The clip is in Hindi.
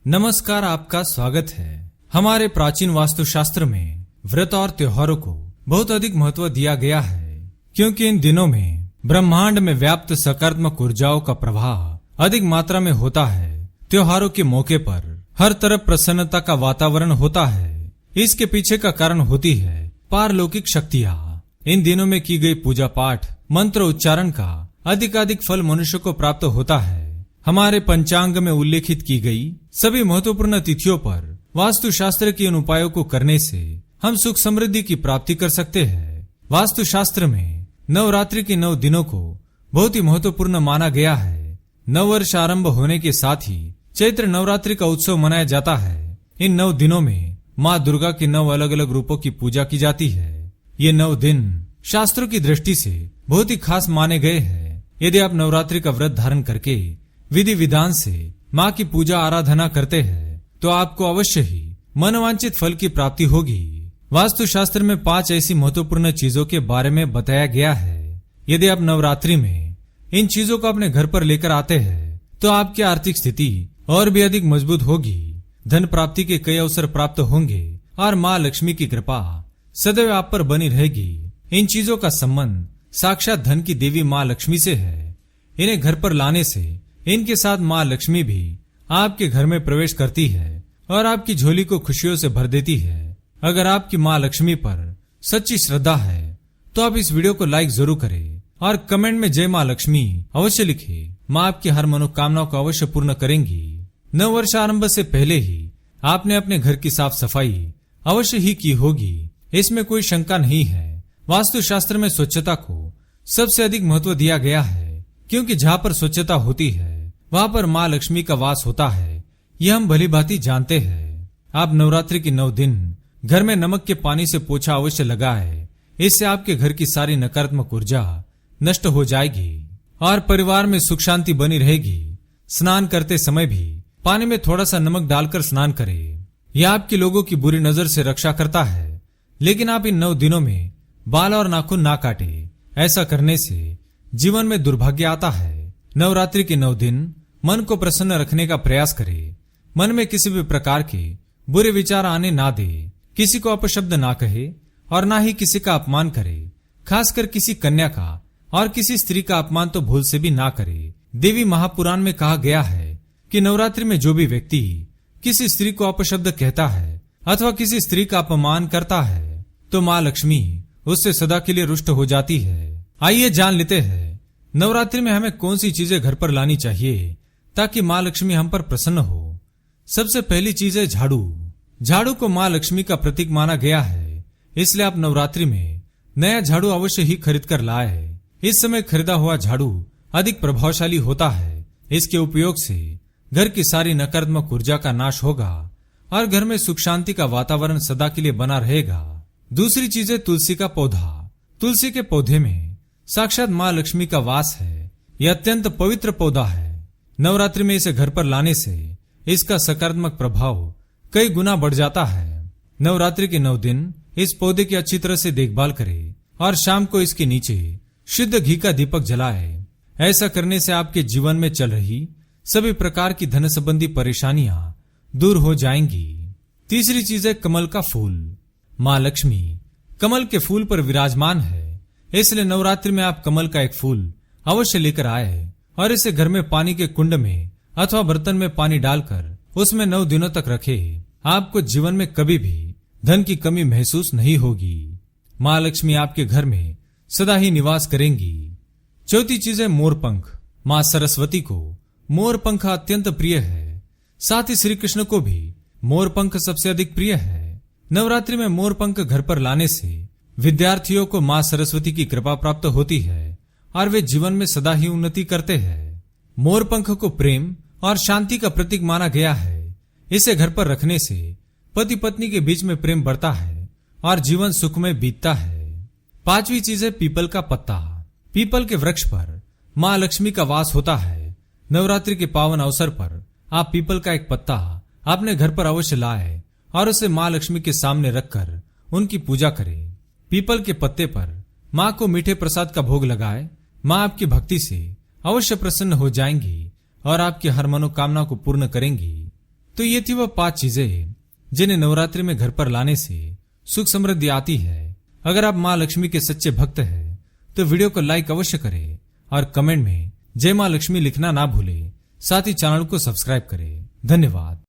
नमस्कार, आपका स्वागत है। हमारे प्राचीन वास्तुशास्त्र में व्रत और त्योहारों को बहुत अधिक महत्व दिया गया है, क्योंकि इन दिनों में ब्रह्मांड में व्याप्त सकारात्मक ऊर्जाओं का प्रवाह अधिक मात्रा में होता है। त्योहारों के मौके पर हर तरफ प्रसन्नता का वातावरण होता है। इसके पीछे का कारण होती है पारलौकिक शक्तियाँ। इन दिनों में की गई पूजा पाठ, मंत्र उच्चारण का अधिकाधिक फल मनुष्य को प्राप्त होता है। हमारे पंचांग में उल्लेखित की गई सभी महत्वपूर्ण तिथियों पर वास्तुशास्त्र के इन उपायों को करने से हम सुख समृद्धि की प्राप्ति कर सकते हैं। वास्तुशास्त्र में नवरात्रि के 9 दिनों को बहुत ही महत्वपूर्ण माना गया है। नववर्ष आरंभ होने के साथ ही चैत्र नवरात्रि का उत्सव मनाया जाता है। इन 9 दिनों में माँ दुर्गा के 9 अलग अलग रूपों की पूजा की जाती है। ये 9 दिन शास्त्रों की दृष्टि से बहुत ही खास माने गए हैं। यदि आप नवरात्रि का व्रत धारण करके विधि विधान से माँ की पूजा आराधना करते हैं तो आपको अवश्य ही मनवांचित फल की प्राप्ति होगी। वास्तुशास्त्र में 5 ऐसी महत्वपूर्ण चीजों के बारे में बताया गया है। यदि आप नवरात्रि में इन चीजों को अपने घर पर लेकर आते हैं तो आपकी आर्थिक स्थिति और भी अधिक मजबूत होगी। धन प्राप्ति के कई अवसर प्राप्त होंगे और माँ लक्ष्मी की कृपा सदैव आप पर बनी रहेगी। इन चीजों का संबंध साक्षात धन की देवी माँ लक्ष्मी से है। इन्हें घर पर लाने से इनके साथ माँ लक्ष्मी भी आपके घर में प्रवेश करती है और आपकी झोली को खुशियों से भर देती है। अगर आपकी माँ लक्ष्मी पर सच्ची श्रद्धा है तो आप इस वीडियो को लाइक जरूर करें और कमेंट में जय माँ लक्ष्मी अवश्य लिखें। माँ आपकी हर मनोकामनाओं को अवश्य पूर्ण करेंगी। नव वर्ष आरंभ से पहले ही आपने अपने घर की साफ सफाई अवश्य ही की होगी, इसमें कोई शंका नहीं है। वास्तुशास्त्र में स्वच्छता को सबसे अधिक महत्व दिया गया है, क्योंकि जहाँ पर स्वच्छता होती है वहाँ पर माँ लक्ष्मी का वास होता है। यह हम भली भांति जानते हैं। आप नवरात्रि के 9 दिन घर में नमक के पानी से पोछा अवश्य लगाए। इससे आपके घर की सारी नकारात्मक ऊर्जा नष्ट हो जाएगी और परिवार में सुख शांति बनी रहेगी। स्नान करते समय भी पानी में थोड़ा सा नमक डालकर स्नान करें। यह आपके लोगों की बुरी नजर से रक्षा करता है। लेकिन आप इन 9 दिनों में बाल और नाखून ना काटे। ऐसा करने से जीवन में दुर्भाग्य आता है। नवरात्रि के 9 दिन मन को प्रसन्न रखने का प्रयास करें। मन में किसी भी प्रकार के बुरे विचार आने ना दे। किसी को अपशब्द ना कहे और ना ही किसी का अपमान करे। खासकर किसी कन्या का और किसी स्त्री का अपमान तो भूल से भी ना करे। देवी महापुराण में कहा गया है कि नवरात्रि में जो भी व्यक्ति किसी स्त्री को अपशब्द कहता है अथवा किसी स्त्री का अपमान करता है तो माँ लक्ष्मी उससे सदा के लिए रुष्ट हो जाती है। आइए जान लेते हैं नवरात्रि में हमें कौन सी चीजें घर पर लानी चाहिए ताकि माँ लक्ष्मी हम पर प्रसन्न हो। सबसे पहली चीज है झाड़ू। झाड़ू को माँ लक्ष्मी का प्रतीक माना गया है, इसलिए आप नवरात्रि में नया झाड़ू अवश्य ही खरीद कर लाए। इस समय खरीदा हुआ झाड़ू अधिक प्रभावशाली होता है। इसके उपयोग से घर की सारी नकारात्मक ऊर्जा का नाश होगा और घर में सुख शांति का वातावरण सदा के लिए बना रहेगा। दूसरी चीज है तुलसी का पौधा। तुलसी के पौधे में साक्षात माँ लक्ष्मी का वास है। यह अत्यंत पवित्र पौधा है। नवरात्रि में इसे घर पर लाने से इसका सकारात्मक प्रभाव कई गुना बढ़ जाता है। नवरात्रि के 9 दिन इस पौधे की अच्छी तरह से देखभाल करें और शाम को इसके नीचे शुद्ध घी का दीपक जलाए। ऐसा करने से आपके जीवन में चल रही सभी प्रकार की धन संबंधी परेशानियां दूर हो जाएंगी। तीसरी चीज है कमल का फूल। माँ लक्ष्मी कमल के फूल पर विराजमान है, इसलिए नवरात्रि में आप कमल का एक फूल अवश्य लेकर आए और इसे घर में पानी के कुंड में अथवा बर्तन में पानी डालकर उसमें 9 दिनों तक रखें। आपको जीवन में कभी भी धन की कमी महसूस नहीं होगी। माँ लक्ष्मी आपके घर में सदा ही निवास करेंगी। चौथी चीज है मोरपंख। माँ सरस्वती को मोरपंख अत्यंत प्रिय है। साथ ही श्री कृष्ण को भी मोरपंख सबसे अधिक प्रिय है। नवरात्रि में मोरपंख घर पर लाने से विद्यार्थियों को माँ सरस्वती की कृपा प्राप्त होती है और वे जीवन में सदा ही उन्नति करते हैं। मोरपंख को प्रेम और शांति का प्रतीक माना गया है। इसे घर पर रखने से पति पत्नी के बीच में प्रेम बढ़ता है और जीवन सुख में बीतता है। पांचवी चीज है पीपल का पत्ता। पीपल के वृक्ष पर माँ लक्ष्मी का वास होता है। नवरात्रि के पावन अवसर पर आप पीपल का एक पत्ता अपने घर पर अवश्य लाए और उसे माँ लक्ष्मी के सामने रखकर उनकी पूजा करें। पीपल के पत्ते पर माँ को मीठे प्रसाद का भोग लगाए। माँ आपकी भक्ति से अवश्य प्रसन्न हो जाएंगी और आपकी हर मनोकामना को पूर्ण करेंगी। तो ये थी वह 5 चीजें जिन्हें नवरात्रि में घर पर लाने से सुख समृद्धि आती है। अगर आप माँ लक्ष्मी के सच्चे भक्त हैं तो वीडियो को लाइक अवश्य करें और कमेंट में जय माँ लक्ष्मी लिखना ना भूले। साथ ही चैनल को सब्सक्राइब करें। धन्यवाद।